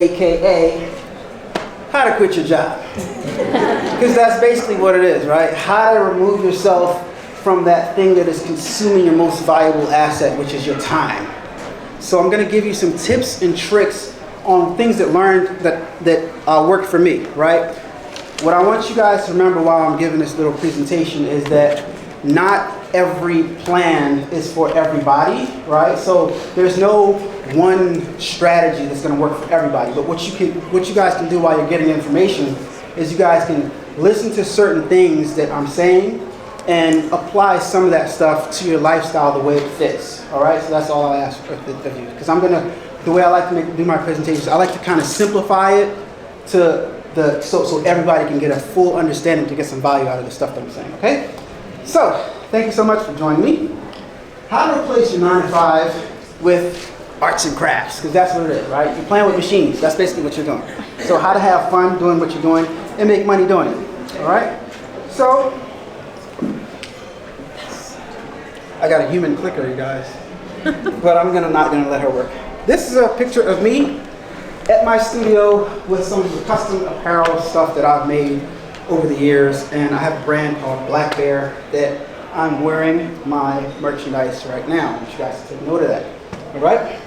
AKA how to quit your job. Because that's basically what it is, right? How to remove yourself from that thing that is consuming your most valuable asset, which is your time. So I'm going to give you some tips and tricks on things that worked for me, right? What I want you guys to remember while I'm giving this little presentation is that not every plan is for everybody, right? So there's no one strategy that's going to work for everybody. But what you guys can do while you're getting information is you guys can listen to certain things that I'm saying and apply some of that stuff to your lifestyle the way it fits. All right, so that's all I ask of you. Because the way I like to do my presentations, I like to kind of simplify it to so everybody can get a full understanding to get some value out of the stuff that I'm saying. Okay, so thank you so much for joining me. How to replace your 9 to 5 with arts and crafts, because that's what it is, right? You're playing with machines. That's basically what you're doing. So how to have fun doing what you're doing and make money doing it. All right. So I got a human clicker, you guys, but I'm not gonna let her work. This is a picture of me at my studio with some of the custom apparel stuff that I've made over the years, and I have a brand called Black Bear that I'm wearing my merchandise right now. I want you guys to take note of that. All right?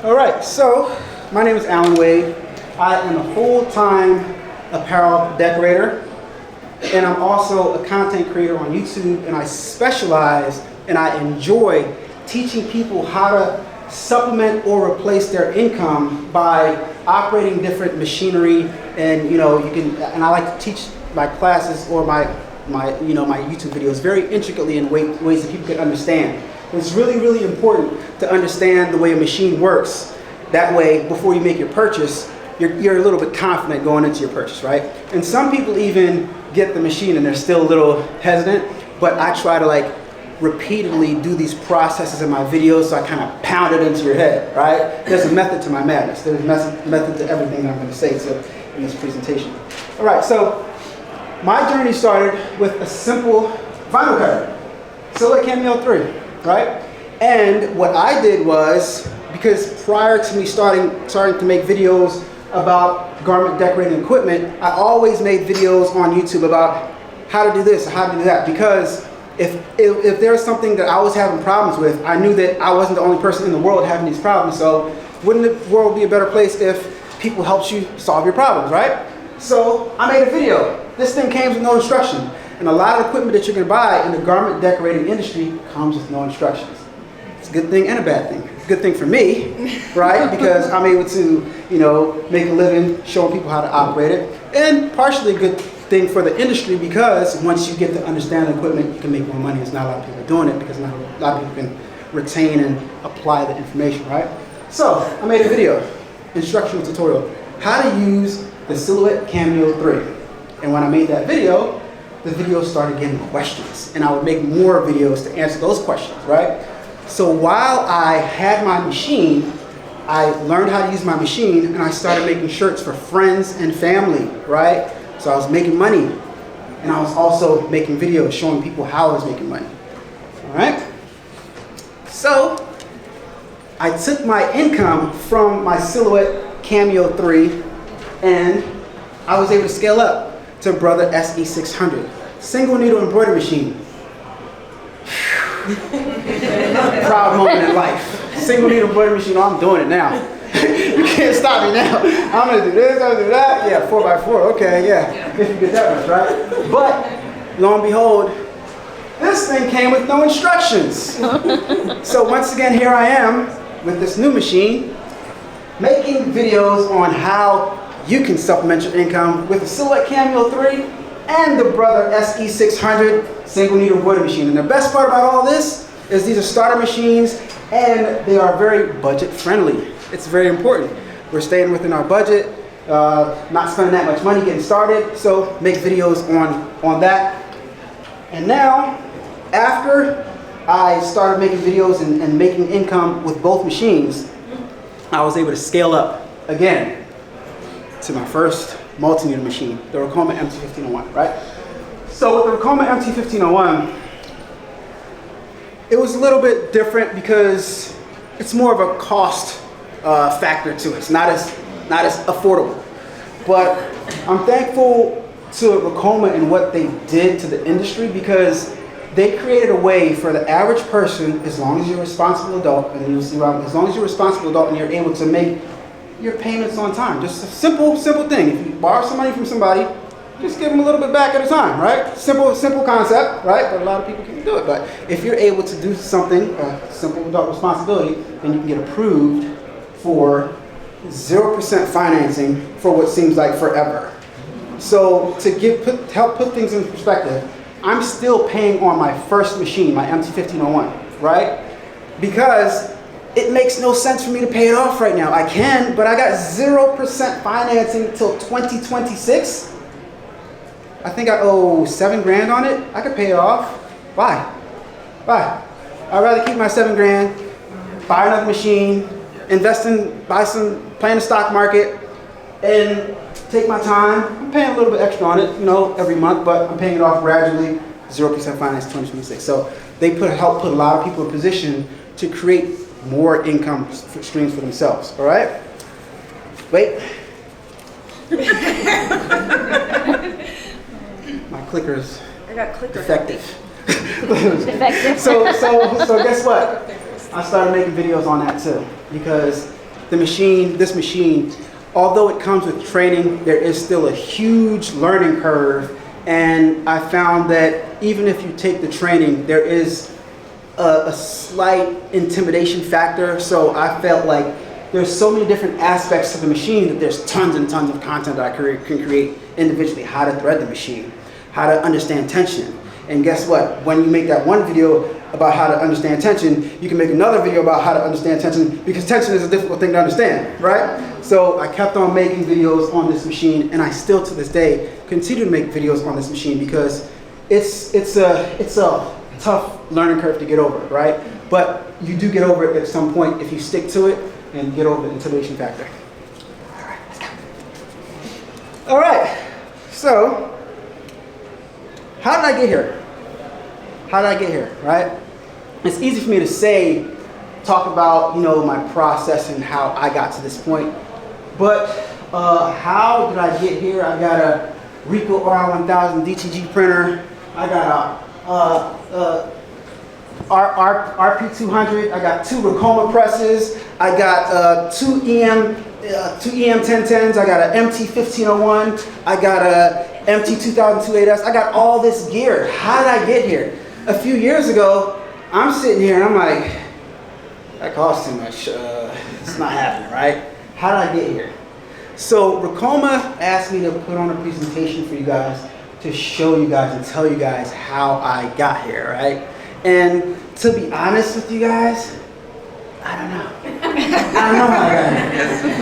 All right, so my name is Alan Wade. I am a full-time apparel decorator, and I'm also a content creator on YouTube, and I specialize and I enjoy teaching people how to supplement or replace their income by operating different machinery, and I like to teach my classes or my YouTube videos very intricately in ways that people can understand. It's really, really important to understand the way a machine works. That way, before you make your purchase, you're a little bit confident going into your purchase, right? And some people even get the machine and they're still a little hesitant, but I try to repeatedly do these processes in my videos, so I kind of pound it into your head, right? There's a method to my madness. There's a method to everything that I'm going to say in this presentation. All right, so my journey started with a simple vinyl cutter, Silhouette Cameo 3, right? And what I did was, because prior to me starting to make videos about garment decorating equipment, I always made videos on YouTube about how to do this, how to do that, because if there's something that I was having problems with, I knew that I wasn't the only person in the world having these problems. So wouldn't the world be a better place if people helped you solve your problems, right? So I made a video. This thing came with no instruction. And a lot of equipment that you're going to buy in the garment decorating industry comes with no instructions. It's a good thing and a bad thing. It's a good thing for me, right? Because I'm able to, make a living showing people how to operate it. And partially a good thing for the industry, because once you get to understand the equipment, you can make more money. There's not a lot of people doing it because not a lot of people can retain and apply the information, right? So I made a video, instructional tutorial, how to use the Silhouette Cameo 3. And when I made that video, the video started getting questions, and I would make more videos to answer those questions, right? So while I had my machine, I learned how to use my machine, and I started making shirts for friends and family, right? So I was making money, and I was also making videos showing people how I was making money, all right? So I took my income from my Silhouette Cameo 3, and I was able to scale up to Brother SE600, single needle embroidery machine. Proud moment in life. Single needle embroidery machine. I'm doing it now. You can't stop me now. I'm gonna do this, I'm gonna do that. Yeah, 4x4. Okay, yeah. If you get that much, right? But lo and behold, this thing came with no instructions. So once again, here I am with this new machine, making videos on how you can supplement your income with the Silhouette Cameo 3 and the Brother SE600 single needle embroidery machine. And the best part about all this is these are starter machines, and they are very budget friendly. It's very important. We're staying within our budget, not spending that much money getting started, so make videos on that. And now, after I started making videos and making income with both machines, I was able to scale up again to my first multi-needle machine, the Ricoma MT1501, right? So with the Ricoma MT1501, it was a little bit different because it's more of a cost factor to it. It's not as affordable. But I'm thankful to Ricoma and what they did to the industry, because they created a way for the average person, as long as you're a responsible adult, and you'll see why, as long as you're a responsible adult and you're able to make your payments on time. Just a simple thing. If you borrow some money from somebody, just give them a little bit back at a time, right? Simple concept, right? But a lot of people can't do it. But if you're able to do something, simple adult responsibility, then you can get approved for 0% financing for what seems like forever. So to help put things in perspective, I'm still paying on my first machine, my MT1501, right? Because it makes no sense for me to pay it off right now. I can, but I got 0% financing till 2026. I think I owe $7,000 on it. I could pay it off. Why? I'd rather keep my $7,000, buy another machine, play in the stock market, and take my time. I'm paying a little bit extra on it, every month, but I'm paying it off gradually. 0% finance 2026. So they help put a lot of people in position to create more income streams for themselves. All right? Wait. My clicker's defective. So guess what? I started making videos on that too, because this machine, although it comes with training, there is still a huge learning curve, and I found that even if you take the training, there is a slight intimidation factor. So I felt like there's so many different aspects to the machine that there's tons and tons of content that I can create individually. How to thread the machine, how to understand tension. And guess what? When you make that one video about how to understand tension, you can make another video about how to understand tension, because tension is a difficult thing to understand, right? So I kept on making videos on this machine, and I still to this day continue to make videos on this machine, because it's a tough learning curve to get over, right? But you do get over it at some point if you stick to it and get over the intimidation factor. All right, let's go. All right, so how did I get here? Right? It's easy for me to talk about, my process and how I got to this point. But how did I get here? I got a Ricoh R1000 DTG printer. I got a RP200. I got 2 Ricoma presses. I got 2 EM1010s. I got an MT1501. I got a MT2002-8S. I got all this gear. How did I get here? A few years ago, I'm sitting here and I'm like, that costs too much. It's not happening, right? How did I get here? So Ricoma asked me to put on a presentation for you guys to show you guys and tell you guys how I got here, right? And to be honest with you guys, I don't know. I don't know how I got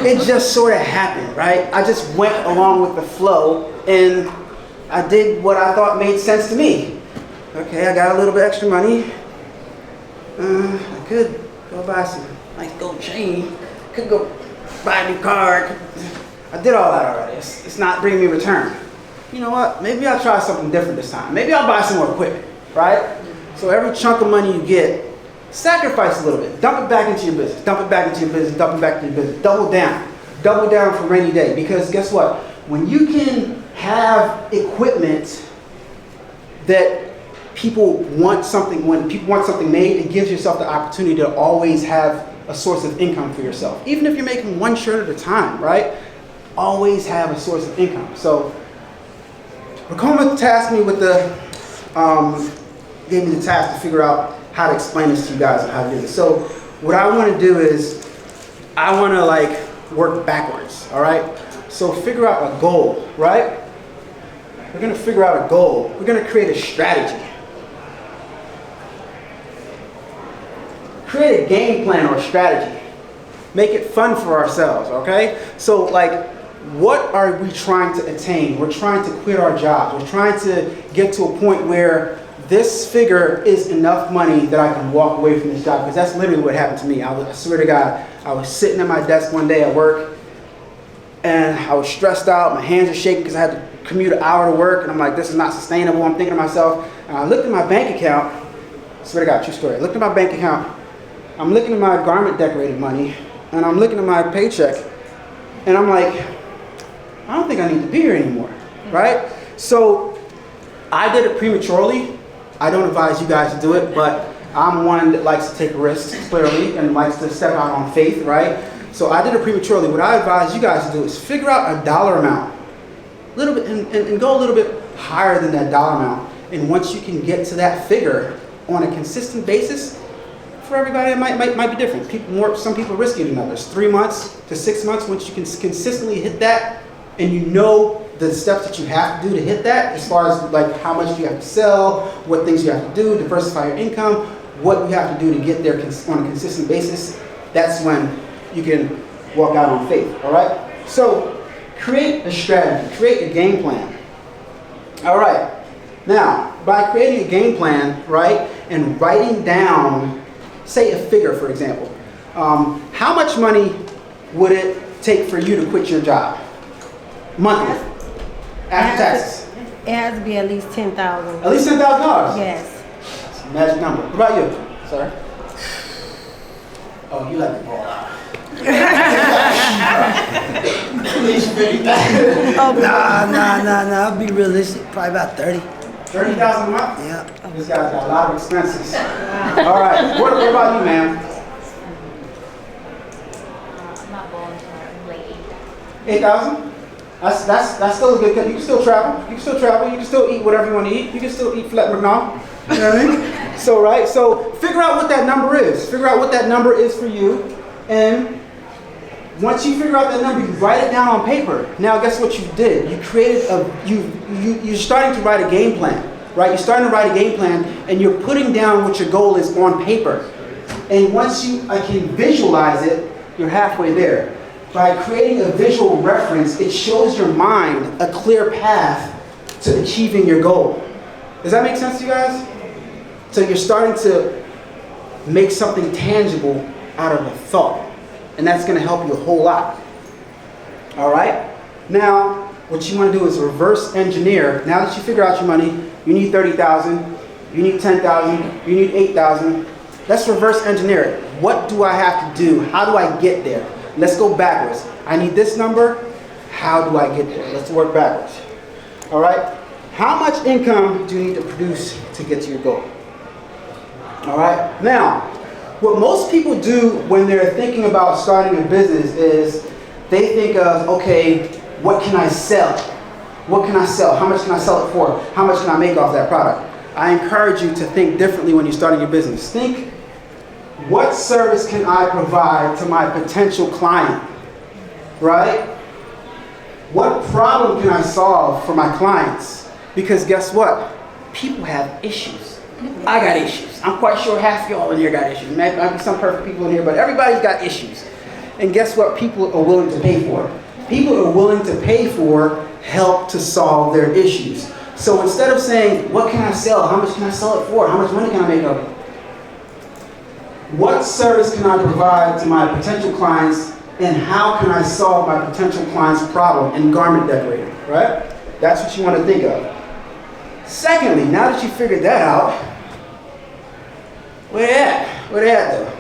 here. It just sort of happened, right? I just went along with the flow and I did what I thought made sense to me. Okay, I got a little bit extra money. I could go buy some nice gold chain. Could go buy a new car. I did all that already. It's not bringing me return. You know what? Maybe I'll try something different this time. Maybe I'll buy some more equipment, right? So every chunk of money you get, sacrifice a little bit. Dump it back into your business. Dump it back into your business. Dump it back into your business. Double down. Double down for rainy day. Because guess what? When you can have equipment that when people want something made, it gives yourself the opportunity to always have a source of income for yourself. Even if you're making one shirt at a time, right? Always have a source of income. So Ricoma tasked me with gave me the task to figure out how to explain this to you guys and how to do this. So what I want to do is I want to work backwards, all right? So figure out a goal, right? We're going to figure out a goal. We're going to create a strategy. Create a game plan or a strategy. Make it fun for ourselves, okay? So what are we trying to attain? We're trying to quit our jobs. We're trying to get to a point where this figure is enough money that I can walk away from this job, because that's literally what happened to me. I swear to God, I was sitting at my desk one day at work and I was stressed out. My hands are shaking because I had to commute an hour to work, and I'm like, this is not sustainable. I'm thinking to myself, and I looked at my bank account. I swear to God, true story. I looked at my bank account. I'm looking at my garment decorated money, and I'm looking at my paycheck, and I'm like, I don't think I need to be here anymore, right? So I did it prematurely. I don't advise you guys to do it, but I'm one that likes to take risks, clearly, and likes to step out on faith, right? So I did it prematurely. What I advise you guys to do is figure out a dollar amount, a little bit, and go a little bit higher than that dollar amount. And once you can get to that figure on a consistent basis, for everybody it might be different. Some people are riskier than others. 3 months to 6 months, once you can consistently hit that, and you know the steps that you have to do to hit that, as far as like how much you have to sell, what things you have to do, diversify your income, what you have to do to get there on a consistent basis, that's when you can walk out on faith, all right? So create a strategy, create a game plan. All right, now by creating a game plan, right, and writing down, say a figure, for example, how much money would it take for you to quit your job monthly after taxes? It has to be at least $10,000. At least $10,000? Yes. That's a magic number. What about you, sir? Oh, you like to ball out. Nah. I'll be realistic. Probably about 30. 30,000 a month? Yeah. This guy's got a lot of expenses. All right. What about you, ma'am? I'm not going to like 8,000? That's still a good cut. You can still travel. You can still travel. You can still eat whatever you want to eat. You can still eat flat McNaught. You know what I mean? So, right? So figure out what that number is. Figure out what that number is for you. And once you figure out that number, you write it down on paper. Now, guess what you did? You created you're starting to write a game plan, right? You're starting to write a game plan, and you're putting down what your goal is on paper. And once you can visualize it, you're halfway there. By creating a visual reference, it shows your mind a clear path to achieving your goal. Does that make sense to you guys? So you're starting to make something tangible out of a thought. And that's going to help you a whole lot. All right? Now, what you want to do is reverse engineer. Now that you figure out your money, you need 30,000, you need 10,000, you need 8,000. Let's reverse engineer it. What do I have to do? How do I get there? Let's go backwards. I need this number. How do I get there? Let's work backwards. All right? How much income do you need to produce to get to your goal? All right? Now, what most people do when they're thinking about starting a business is they think of, okay, what can I sell? What can I sell? How much can I sell it for? How much can I make off that product? I encourage you to think differently when you're starting your business. Think, what service can I provide to my potential client? Right? What problem can I solve for my clients? Because guess what? People have issues. I got issues. I'm quite sure half y'all in here got issues. Maybe some perfect people in here, but everybody's got issues. And guess what people are willing to pay for? People are willing to pay for help to solve their issues. So instead of saying, what can I sell? How much can I sell it for? How much money can I make of it? What service can I provide to my potential clients, and how can I solve my potential client's problem in garment decorating, right? That's what you want to think of. Secondly, now that you figured that out, where they at? Where they at though?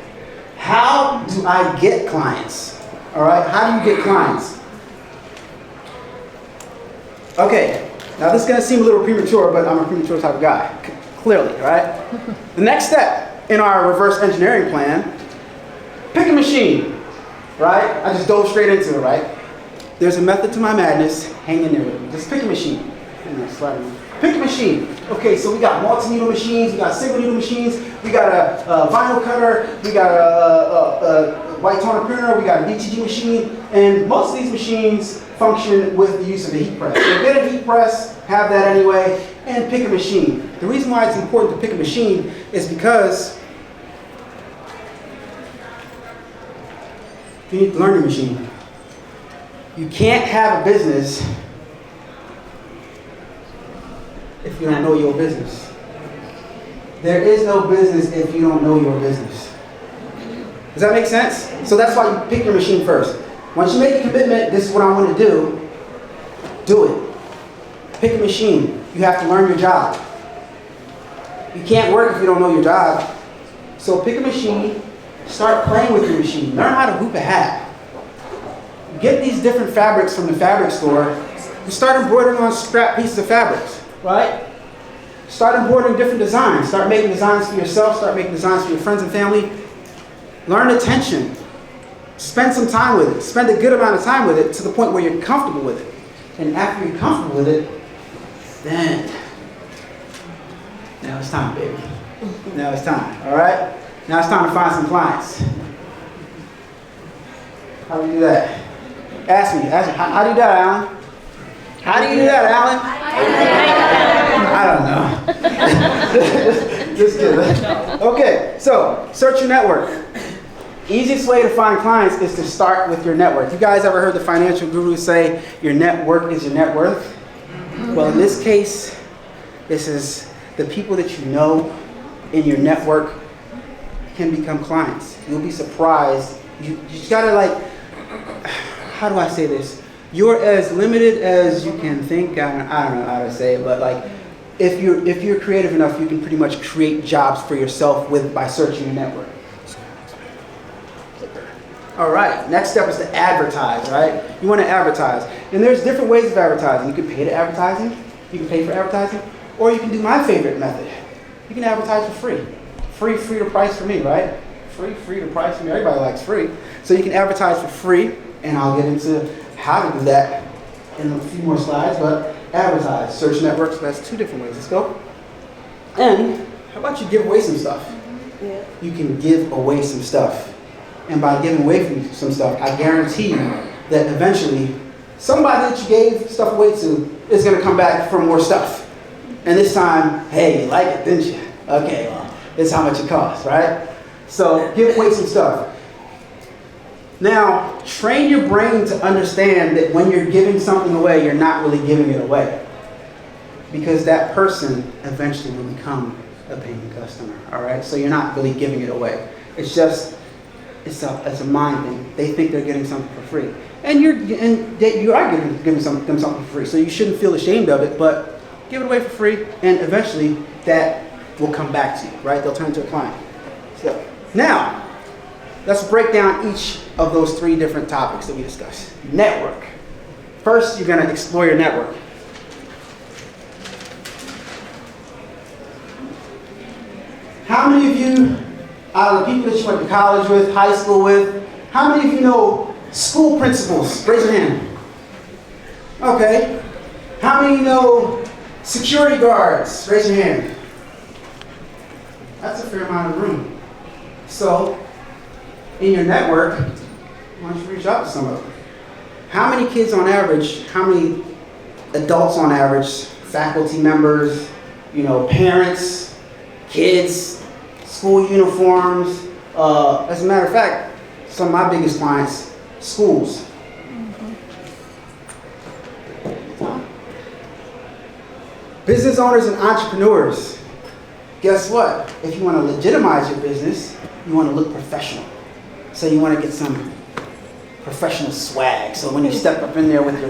How do I get clients? All right, how do you get clients? Okay, now this is going to seem a little premature, but I'm a premature type of guy, clearly, right? The next step in our reverse engineering plan, pick a machine, right? I just dove straight into it, right? There's a method to my madness. Hang in there with me. Just pick a machine. Pick a machine. Okay, so we got multi-needle machines, we got single needle machines, we got a vinyl cutter, we got a white toner printer, we got a DTG machine, and most of these machines function with the use of a heat press. So get a heat press, have that anyway, and pick a machine. The reason why it's important to pick a machine is because you need to learn your machine. You can't have a business if you don't know your business. There is no business if you don't know your business. Does that make sense? So that's why you pick your machine first. Once you make a commitment, this is what I want to do it. Pick a machine. You have to learn your job. You can't work if you don't know your job. So pick a machine, Start playing with your machine. Learn how to hoop a hat. Get these different fabrics from the fabric store and start embroidering on scrap pieces of fabrics, right? Start embroidering different designs. Start making designs for yourself. Start making designs for your friends and family. Learn attention. Spend some time with it. Spend a good amount of time with it to the point where you're comfortable with it. And after you're comfortable with it, then, now it's time, baby. Now it's time, all right? Now it's time to find some clients. How do you do that? Ask me, how do you do that, Alan? How do you do that, Alan? I don't know. Just kidding. Okay, so search your network. Easiest way to find clients is to start with your network. You guys ever heard the financial gurus say your net worth is your net worth? Well, in this case, this is the people that you know in your network can become clients. You'll be surprised. You just gotta like, how do I say this? You're as limited as you can think. I don't know how to say it, but like, if you're creative enough, you can pretty much create jobs for yourself by searching your network. All right, next step is to advertise, right? You want to advertise. And there's different ways of advertising. You can pay to advertising, you can pay for advertising, or you can do my favorite method. You can advertise for free. Free to price for me, right? Free to price for me. Everybody likes free. So you can advertise for free, and I'll get into how to do that in a few more slides, but advertise, search networks, that's two different ways. Let's go. And how about you give away some stuff? Yeah. You can give away some stuff. And by giving away some stuff, I guarantee you that eventually somebody that you gave stuff away to is going to come back for more stuff. And this time, hey, you like it, didn't you? Okay, well, this is how much it costs, right? So give away some stuff. Now, train your brain to understand that when you're giving something away, you're not really giving it away. Because that person eventually will become a paying customer, all right? So you're not really giving it away. It's just, it's a mind thing. They think they're getting something for free. And you are giving them something for free. So you shouldn't feel ashamed of it, but give it away for free, and eventually that will come back to you, right? They'll turn into a client. So now, let's break down each of those three different topics that we discussed. Network. First, you're going to explore your network. How many of you, out of the people that you went to college with, high school with, how many of you know school principals? Raise your hand. Okay. How many of you know security guards? Raise your hand. That's a fair amount of room. So, in your network, why don't you reach out to some of them? How many kids on average, how many adults on average, faculty members, parents, kids, school uniforms, as a matter of fact, some of my biggest clients, schools. Business owners and entrepreneurs. Guess what? If you want to legitimize your business, you want to look professional. So you want to get some professional swag. So when you step up in there with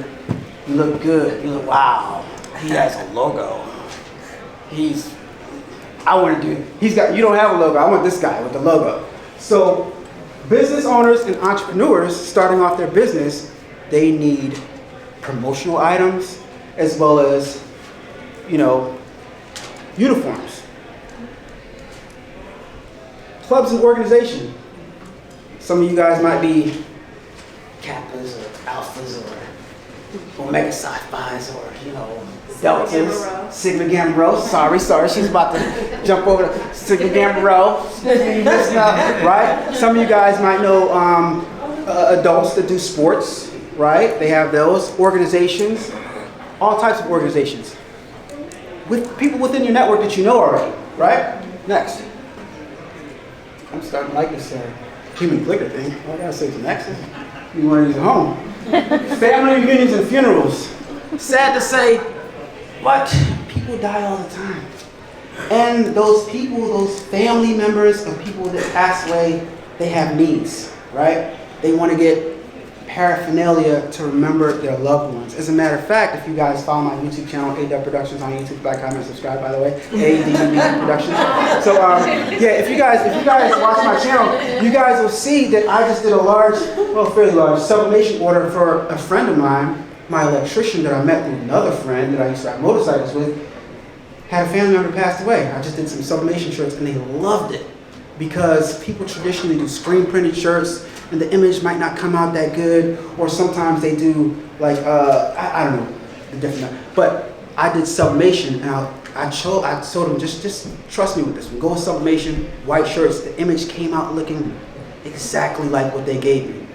you look good. You look, wow, he has a logo. You don't have a logo. I want this guy with the logo. So business owners and entrepreneurs starting off their business, they need promotional items as well as, uniforms. Clubs and organization. Some of you guys might be Kappas or Alphas or Omega Psi Phis or, Deltas. Sigma Gamma Rho. Sorry, she's about to jump over to Sigma Gamma Rho. Right? Some of you guys might know adults that do sports, right? They have those organizations, all types of organizations. With people within your network that you know already, right? Next. I'm starting to like this human clicker thing. All I gotta say is next. You want to use at home. Family reunions and funerals. Sad to say, but people die all the time. And those people, those family members of people that pass away, they have needs, right? They want to get paraphernalia to remember their loved ones. As a matter of fact, if you guys follow my YouTube channel, A-Dubb Productions on YouTube, like, comment, subscribe, by the way, A-Dubb Productions. So yeah, if you guys watch my channel, you guys will see that I just did a large, well, fairly large sublimation order for a friend of mine, my electrician that I met through another friend that I used to ride motorcycles with, had a family member passed away. I just did some sublimation shirts and they loved it because people traditionally do screen printed shirts and the image might not come out that good, or sometimes they do like, I don't know, the different, but I did sublimation and I told them, just trust me with this one. Go with sublimation, white shirts. The image came out looking exactly like what they gave me.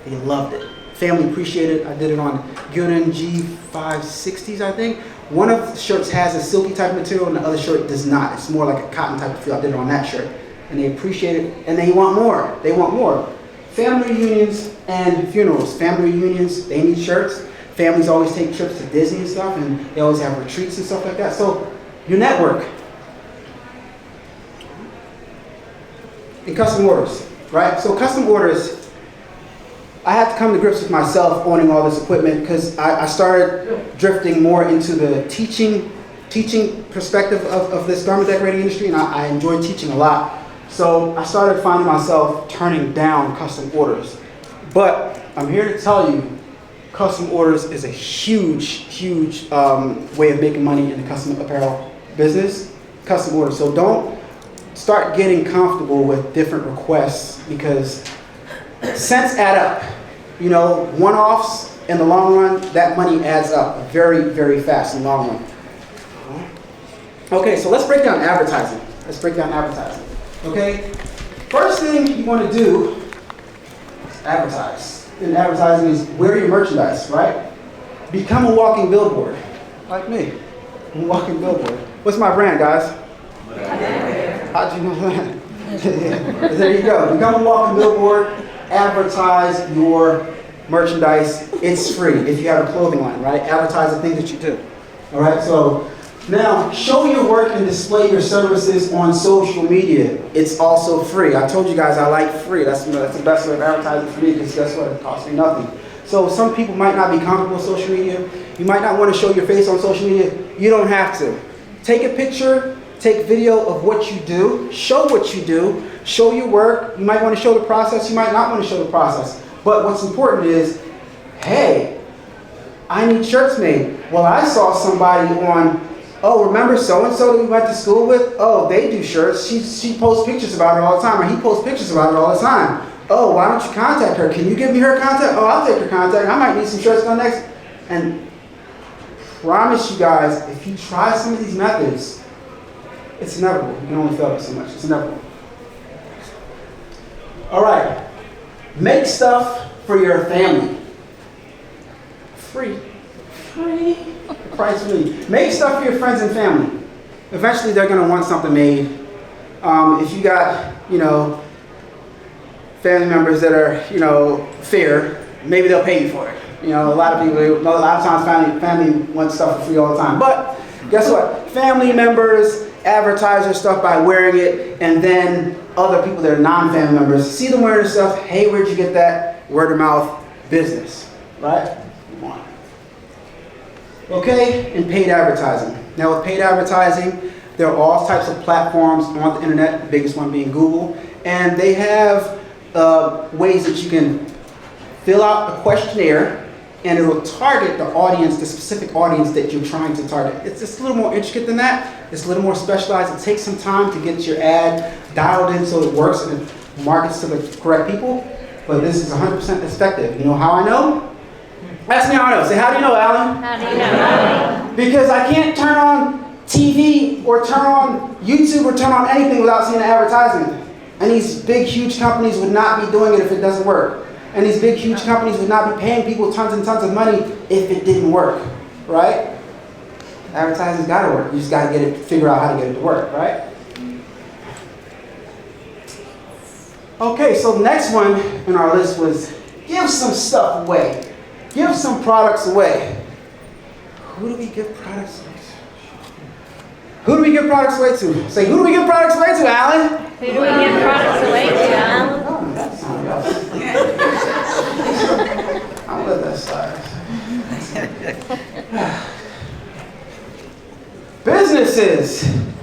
They loved it. Family appreciated it. I did it on Gunin G560s, I think. One of the shirts has a silky type of material and the other shirt does not. It's more like a cotton type of feel. I did it on that shirt. And they appreciate it and they want more. They want more. Family reunions and funerals. Family reunions, they need shirts. Families always take trips to Disney and stuff, and they always have retreats and stuff like that. So, your network. And custom orders, right? So custom orders, I had to come to grips with myself owning all this equipment because I started drifting more into the teaching perspective of this garment decorating industry, and I enjoy teaching a lot. So I started finding myself turning down custom orders. But I'm here to tell you, custom orders is a huge way of making money in the custom apparel business. Custom orders. So don't start getting comfortable with different requests because cents add up. You know, one-offs in the long run, that money adds up very fast in the long run. Okay, so let's break down advertising. Okay, first thing you want to do is advertise. And advertising is wear your merchandise, right? Become a walking billboard, like me. I'm a walking billboard. What's my brand, guys? How'd you know that? Yeah. There you go. Become a walking billboard. Advertise your merchandise. It's free if you have a clothing line, right? Advertise the things that you do. All right. So now show your work and display your services on social media. It's also free. I told you guys I like free. That's the best way of advertising for me because guess what? It costs me nothing. So some people might not be comfortable with social media. You might not want to show your face on social media. You don't have to. Take a picture. Take video of what you do. Show what you do. Show your work. You might want to show the process. You might not want to show the process. But what's important is, hey, I need shirts made. Well, I saw somebody on, oh, remember so-and-so that we went to school with? Oh, they do shirts. She posts pictures about it all the time, or he posts pictures about it all the time. Oh, why don't you contact her? Can you give me her contact? Oh, I'll take her contact. I might need some shirts done next. And promise you guys, if you try some of these methods, it's inevitable. You can only fail it so much. It's inevitable. All right. Make stuff for your family. Free. The price for me. Make stuff for your friends and family. Eventually, they're going to want something made. If you got, family members that are, fair, maybe they'll pay you for it. A lot of times family wants stuff for free all the time. But guess what? Family members advertise their stuff by wearing it, and then other people that are non-family members see them wearing their stuff. Hey, where'd you get that? Word of mouth business, right? Come on. Okay, and paid advertising. Now with paid advertising, there are all types of platforms on the internet, the biggest one being Google, and they have ways that you can fill out a questionnaire and it will target the audience, the specific audience that you're trying to target. It's just a little more intricate than that. It's a little more specialized. It takes some time to get your ad dialed in so it works and it markets to the correct people. But this is 100% effective. You know how I know? Ask me how I know. Say, how do you know, Alan? How do you know? Because I can't turn on TV or turn on YouTube or turn on anything without seeing an advertisement. And these big, huge companies would not be doing it if it doesn't work. And these big, huge companies would not be paying people tons and tons of money if it didn't work, right? Advertising's got to work. You just got to figure out how to get it to work, right? Okay, so the next one in our list was give some stuff away. Give some products away. Who do we give products away to? Who do we give products away to? Say, who do we give products away to, Alan? Who do we give products away to, Alan? Oh, that's somebody else. I'll let that slide.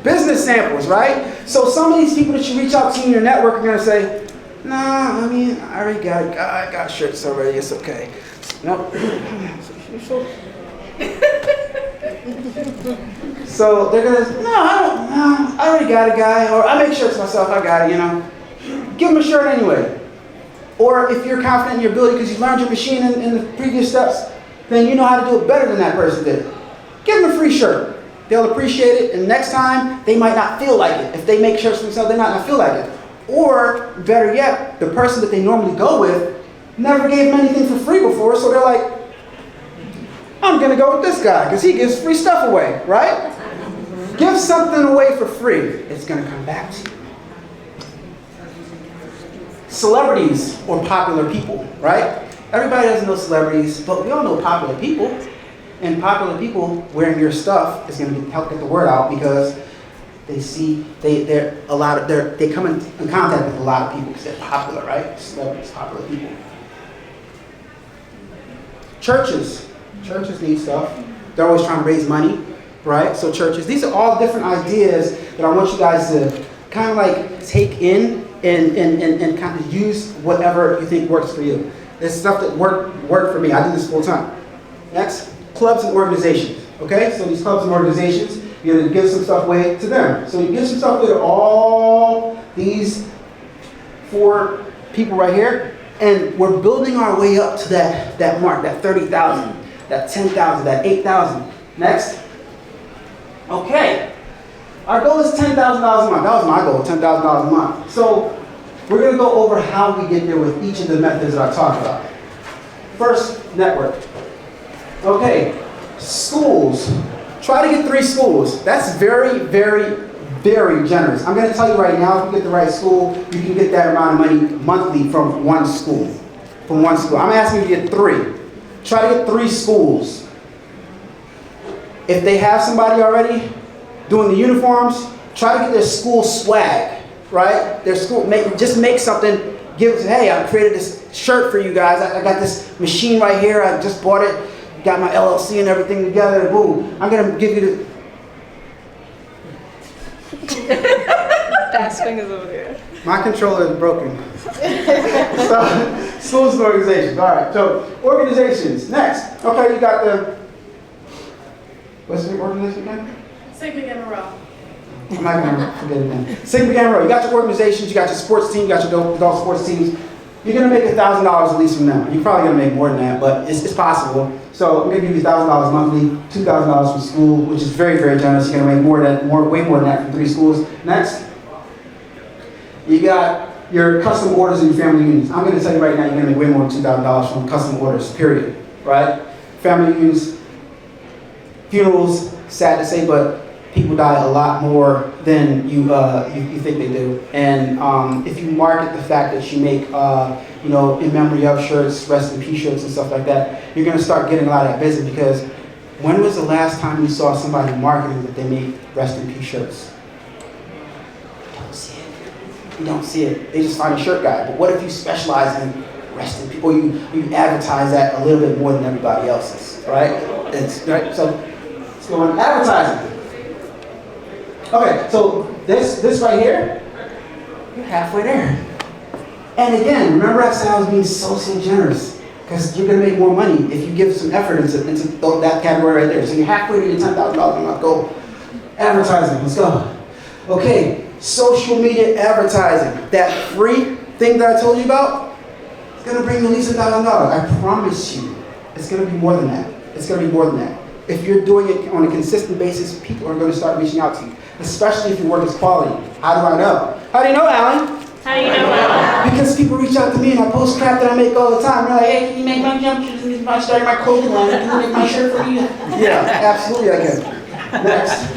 Business samples, right? So some of these people that you reach out to in your network are gonna say, nah, I mean, I already I got shirts already, it's okay. Nope. So they're gonna, no, I already got a guy, or I make shirts myself, I got it, you know. Give them a shirt anyway. Or if you're confident in your ability because you learned your machine in the previous steps, then you know how to do it better than that person did. Give them a free shirt. They'll appreciate it, and next time, they might not feel like it. If they make shirts for themselves, they might not feel like it. Or, better yet, the person that they normally go with never gave them anything for free before, so they're like, I'm gonna go with this guy, because he gives free stuff away, right? Give something away for free. It's gonna come back to you. Celebrities or popular people, right? Everybody doesn't know celebrities, but we all know popular people. And popular people wearing your stuff is going to help get the word out because they see they come in contact with a lot of people because they're popular, right? Celebrities, popular people. Churches need stuff. They're always trying to raise money, right? So churches. These are all different ideas that I want you guys to kind of like take in and kind of use whatever you think works for you. This stuff that worked for me. I do this full time. Next. Clubs and organizations, okay? So these clubs and organizations, you're going to give some stuff away to them. So you give some stuff away to all these 4 people right here, and we're building our way up to that mark, that 30,000, that 10,000, that 8,000. Next. Okay. Our goal is $10,000 a month. That was my goal, $10,000 a month. So we're going to go over how we get there with each of the methods that I talked about. First, network. Okay, schools. Try to get 3 schools. That's very, very, very generous. I'm going to tell you right now, if you get the right school, you can get that amount of money monthly from one school. I'm asking you to get 3. Try to get 3 schools. If they have somebody already doing the uniforms, try to get their school swag, right? Their school, just make something. Hey, I created this shirt for you guys. I got this machine right here. I just bought it. Got my LLC and everything together, boom. I'm gonna give you the... Fast fingers over there. My controller is broken. So, schools and organizations, all right. So, organizations, next. Okay, you got the... What's the organization again? Sigma Gamma Rho. I'm not gonna forget it again. Sigma Gamma Rho. You got your organizations, you got your sports team, you got your adult sports teams. You're gonna make $1,000 at least from them. You're probably gonna make more than that, but it's possible. So I'm gonna give you $1,000 monthly, $2,000 from school, which is very, very generous. You're gonna make way more than that from 3 schools. Next, you got your custom orders and your family unions. I'm gonna tell you right now, you're gonna make way more than $2,000 from custom orders, period, right? Family unions, funerals, sad to say, but people die a lot more than you think they do. And if you market the fact that you make, in memory of shirts, rest in peace shirts and stuff like that, you're gonna start getting a lot of that business because when was the last time you saw somebody marketing that they made rest in peace shirts? You don't see it. They just find a shirt guy. But what if you specialize in rest in peace, or you advertise that a little bit more than everybody else's, right? Right. So let's go on advertising. Okay, so this right here, you're halfway there. And again, remember I said I was being so generous because you're gonna make more money if you give some effort into that category right there. So you're halfway to your $10,000 a month goal. Advertising, let's go. Okay, social media advertising. That free thing that I told you about, it's gonna bring you at least $1,000. I promise you, it's gonna be more than that. It's gonna be more than that. If you're doing it on a consistent basis, people are gonna start reaching out to you. Especially if your work is quality. How do I know? How do you know, Alan? How do you know that? Because people reach out to me and I post crap that I make all the time. They're like, hey, can you make my jump shirts? Can you start my clothing line? Can you make my shirt for me? Yeah, absolutely I can. Next.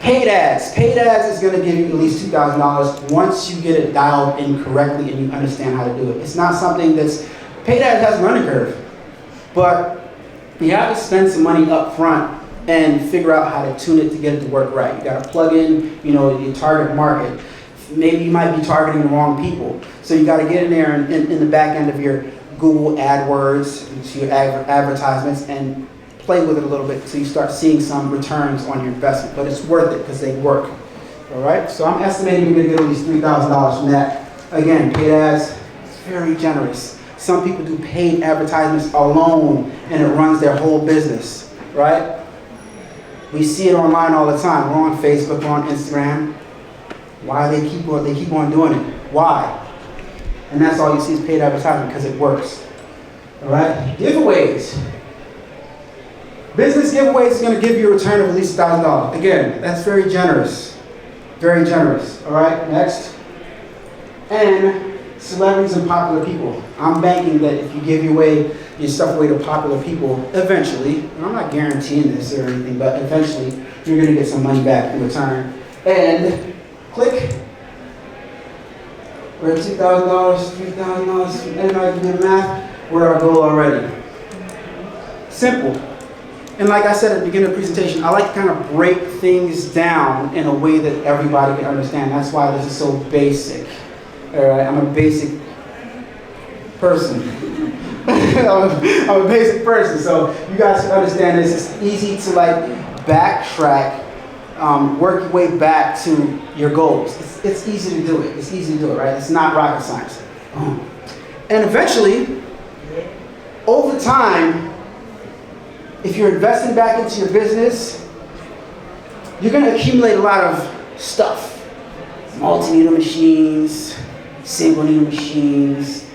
Paid ads. Paid ads is going to give you at least $2,000 once you get it dialed in correctly and you understand how to do it. It's not something that's... Paid ads has a learning curve. But you have to spend some money up front and figure out how to tune it to get it to work right. You got to plug in, your target market. maybe you might be targeting the wrong people. So you got to get in there and in the back end of your Google AdWords, into your advertisements, and play with it a little bit until you start seeing some returns on your investment. But it's worth it because they work. All right, so I'm estimating you're going to get at least $3,000 from that. Again, paid ads, it's very generous. Some people do paid advertisements alone, and it runs their whole business, right? We see it online all the time. We're on Facebook, we're on Instagram. Why they keep on doing it? Why? And that's all you see is paid advertising because it works. All right, giveaways. Business giveaways is going to give you a return of at least $1,000. Again, that's very generous. Very generous. All right, next. And celebrities and popular people. I'm banking that if you give your stuff away to popular people, eventually, and I'm not guaranteeing this or anything, but eventually, you're going to get some money back in return. And click. We're at $2,000, $3,000. Anybody can do the math? We're our goal already. Simple. And like I said at the beginning of the presentation, I like to kind of break things down in a way that everybody can understand. That's why this is so basic. All right, I'm a basic person. I'm a basic person, so you guys can understand this. It's easy to like backtrack, work your way back to your goals. It's easy to do it. It's easy to do it, right? It's not rocket science. And eventually, over time, if you're investing back into your business, you're going to accumulate a lot of stuff. Multi-needle machines, single needle machines,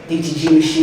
DTG machines.